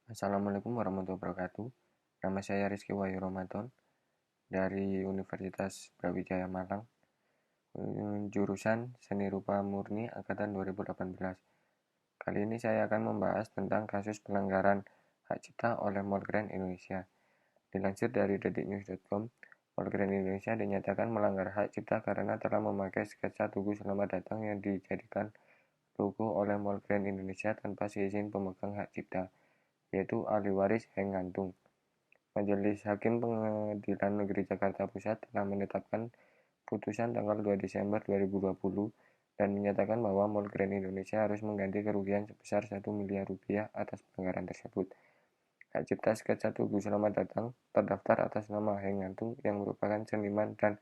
Assalamualaikum warahmatullahi wabarakatuh. Nama saya Rizky Wahyu Ramadan dari Universitas Brawijaya Malang, jurusan Seni Rupa Murni angkatan 2018. Kali ini saya akan membahas tentang kasus pelanggaran hak cipta oleh Mall Grand Indonesia. Dilansir dari detiknews.com, Mall Grand Indonesia dinyatakan melanggar hak cipta karena telah memakai sketsa Tugu Selamat Datang yang dijadikan logo oleh Mall Grand Indonesia tanpa seizin pemegang hak cipta, yaitu ahli waris Heng Ngantung. Majelis Hakim Pengadilan Negeri Jakarta Pusat telah menetapkan putusan tanggal 2 Desember 2020 dan menyatakan bahwa Mall Grand Indonesia harus mengganti kerugian sebesar 1 miliar rupiah atas pelanggaran tersebut. Hak cipta sketsa Tugu Selamat Datang terdaftar atas nama Heng Ngantung yang merupakan seniman dan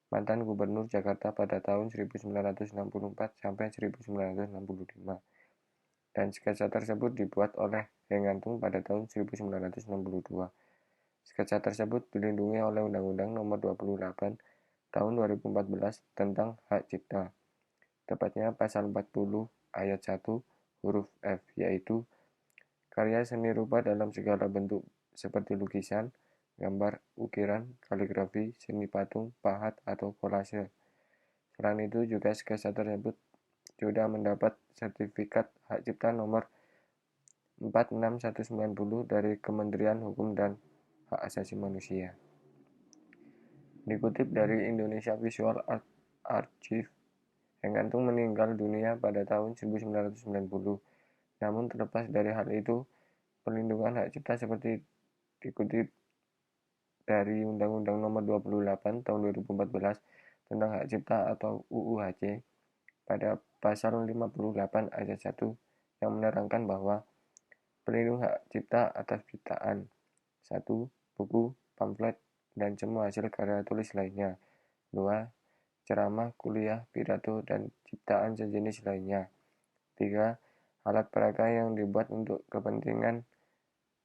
mantan Gubernur Jakarta pada tahun 1964 sampai 1965. Dan sketsa tersebut dibuat oleh Heng Ngantung pada tahun 1962. Sketsa tersebut dilindungi oleh Undang-Undang Nomor 28 Tahun 2014 tentang Hak Cipta, tepatnya Pasal 40 Ayat 1 huruf F, yaitu karya seni rupa dalam segala bentuk seperti lukisan, gambar, ukiran, kaligrafi, seni patung, pahat, atau kolase. Selain itu juga sketsa tersebut sudah mendapat sertifikat hak cipta nomor 46190 dari Kementerian Hukum dan Hak Asasi Manusia. Dikutip dari Indonesia Visual Art Archive, Heng Ngantung meninggal dunia pada tahun 1990. Namun terlepas dari hal itu, perlindungan hak cipta seperti dikutip dari Undang-Undang Nomor 28 Tahun 2014 tentang Hak Cipta atau UUHC pada pasal 58 ayat 1 yang menerangkan bahwa pelindung hak cipta atas ciptaan 1. Buku, pamflet, dan semua hasil karya tulis lainnya. 2. Ceramah, kuliah, pidato, dan ciptaan sejenis lainnya. 3. Alat peraga yang dibuat untuk kepentingan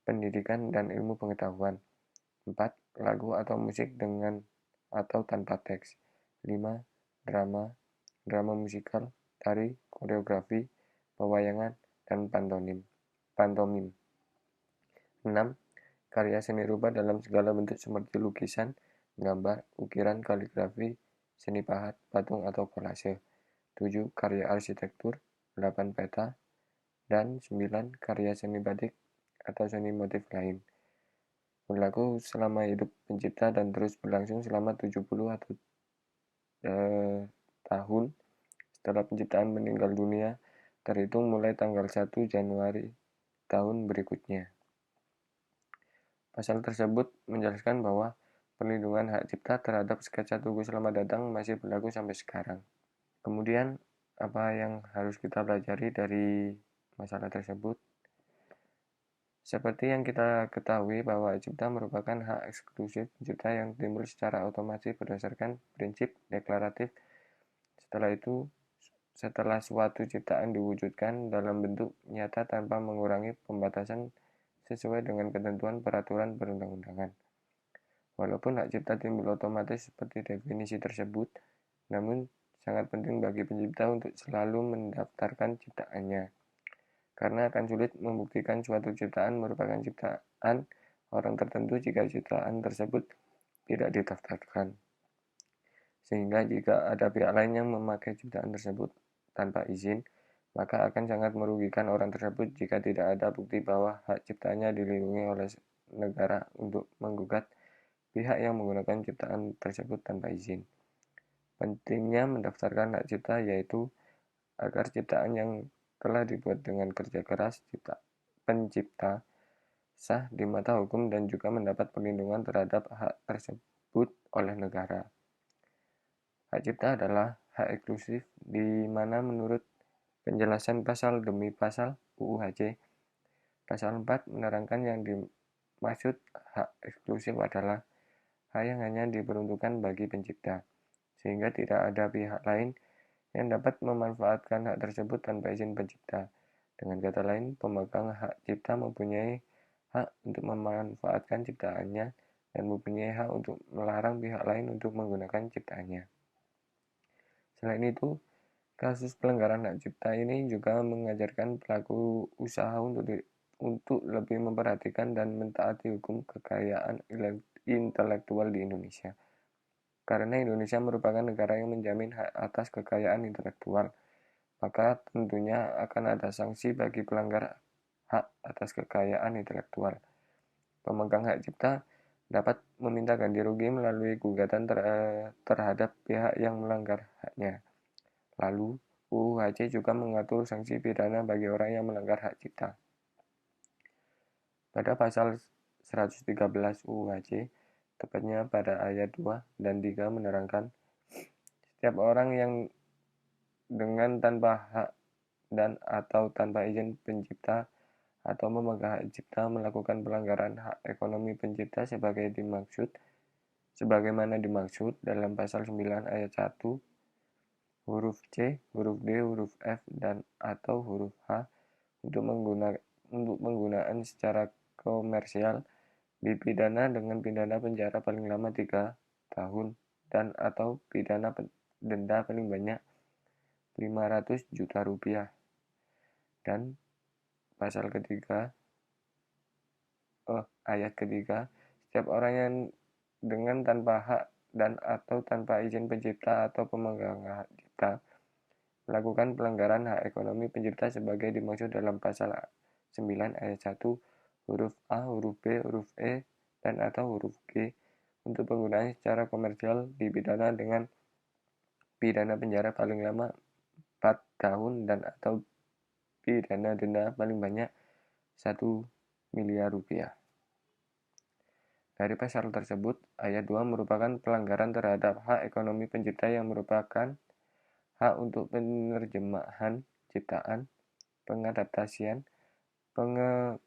pendidikan dan ilmu pengetahuan. 4. Lagu atau musik dengan atau tanpa teks. 5. Drama, drama musikal, tari, koreografi, pewayangan, dan pantomim. 6. Karya seni rupa dalam segala bentuk seperti lukisan, gambar, ukiran, kaligrafi, seni pahat, patung, atau kolase. 7. Karya arsitektur, 8. Peta, dan 9. Karya seni batik atau seni motif lain. Berlaku selama hidup pencipta dan terus berlangsung selama 70 atau tahun setelah penciptaan meninggal dunia, terhitung mulai tanggal 1 Januari tahun berikutnya. Pasal tersebut menjelaskan bahwa perlindungan hak cipta terhadap sketsa Tugu Selamat Datang masih berlaku sampai sekarang. Kemudian, apa yang harus kita pelajari dari masalah tersebut? Seperti yang kita ketahui bahwa hak cipta merupakan hak eksklusif pencipta yang timbul secara otomatis berdasarkan prinsip deklaratif. Setelah suatu ciptaan diwujudkan dalam bentuk nyata tanpa mengurangi pembatasan sesuai dengan ketentuan peraturan perundang-undangan. Walaupun hak cipta timbul otomatis seperti definisi tersebut, namun sangat penting bagi pencipta untuk selalu mendaftarkan ciptaannya, karena akan sulit membuktikan suatu ciptaan merupakan ciptaan orang tertentu jika ciptaan tersebut tidak didaftarkan. Sehingga jika ada pihak lain yang memakai ciptaan tersebut tanpa izin, maka akan sangat merugikan orang tersebut jika tidak ada bukti bahwa hak ciptanya dilindungi oleh negara untuk menggugat pihak yang menggunakan ciptaan tersebut tanpa izin. Pentingnya mendaftarkan hak cipta yaitu agar ciptaan yang telah dibuat dengan kerja keras pencipta sah di mata hukum dan juga mendapat perlindungan terhadap hak tersebut oleh negara. Hak cipta adalah hak eksklusif di mana menurut penjelasan pasal demi pasal UUHC, pasal 4 menerangkan yang dimaksud hak eksklusif adalah hak yang hanya diperuntukkan bagi pencipta, sehingga tidak ada pihak lain yang dapat memanfaatkan hak tersebut tanpa izin pencipta. Dengan kata lain, pemegang hak cipta mempunyai hak untuk memanfaatkan ciptaannya dan mempunyai hak untuk melarang pihak lain untuk menggunakan ciptaannya. Selain itu, kasus pelanggaran hak cipta ini juga mengajarkan pelaku usaha untuk untuk lebih memperhatikan dan mentaati hukum kekayaan intelektual di Indonesia. Karena Indonesia merupakan negara yang menjamin hak atas kekayaan intelektual, maka tentunya akan ada sanksi bagi pelanggar hak atas kekayaan intelektual. Pemegang hak cipta dapat meminta ganti rugi melalui gugatan terhadap pihak yang melanggar haknya. Lalu, UU HC juga mengatur sanksi pidana bagi orang yang melanggar hak cipta. Pada pasal 113 UU HC, tepatnya pada ayat 2 dan 3 menerangkan, setiap orang yang dengan tanpa hak dan atau tanpa izin pencipta atau memegang hak cipta melakukan pelanggaran hak ekonomi pencipta sebagaimana dimaksud dalam pasal 9 ayat 1 huruf C, huruf D, huruf F, dan atau huruf H untuk penggunaan secara komersial dipidana dengan pidana penjara paling lama 3 tahun dan atau pidana denda paling banyak 500 juta rupiah. Dan pasal ketiga, ayat ketiga, setiap orang yang dengan tanpa hak dan atau tanpa izin pencipta atau pemegang hak cipta melakukan pelanggaran hak ekonomi pencipta sebagai dimaksud dalam pasal 9 ayat 1 huruf A, huruf B, huruf E, dan atau huruf G untuk penggunaan secara komersial dipidana dengan pidana penjara paling lama 4 tahun dan atau pidana denda paling banyak 1 miliar rupiah. Dari pasal tersebut, ayat 2 merupakan pelanggaran terhadap hak ekonomi pencipta yang merupakan hak untuk penerjemahan ciptaan, pengadaptasian,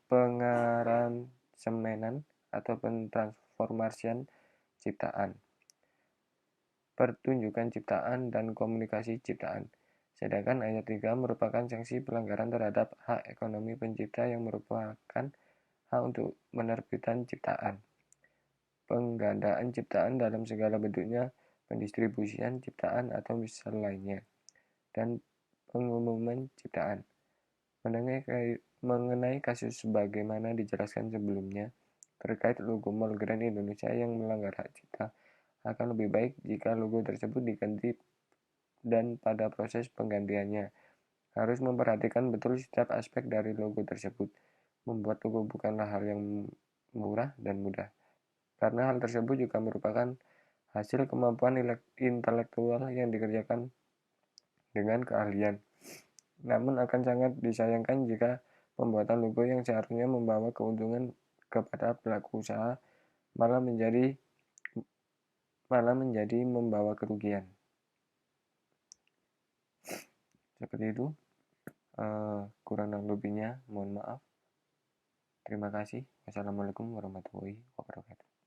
pengaransemenan, atau pentransformasian ciptaan, pertunjukan ciptaan, dan komunikasi ciptaan. Sedangkan ayat 3 merupakan sanksi pelanggaran terhadap hak ekonomi pencipta yang merupakan hak untuk penerbitan ciptaan, penggandaan ciptaan dalam segala bentuknya, pendistribusian ciptaan atau misal lainnya, dan pengumuman ciptaan. Mengenai kasus sebagaimana dijelaskan sebelumnya, terkait logo Mall Grand Indonesia yang melanggar hak cipta, akan lebih baik jika logo tersebut diganti dan pada proses penggantiannya harus memperhatikan betul setiap aspek dari logo tersebut. Membuat logo bukanlah hal yang murah dan mudah, karena hal tersebut juga merupakan hasil kemampuan intelektual yang dikerjakan dengan keahlian. Namun akan sangat disayangkan jika pembuatan logo yang seharusnya membawa keuntungan kepada pelaku usaha malah menjadi membawa kerugian. Seperti itu, kurang dan lebihnya mohon maaf. Terima kasih. Wassalamualaikum warahmatullahi wabarakatuh.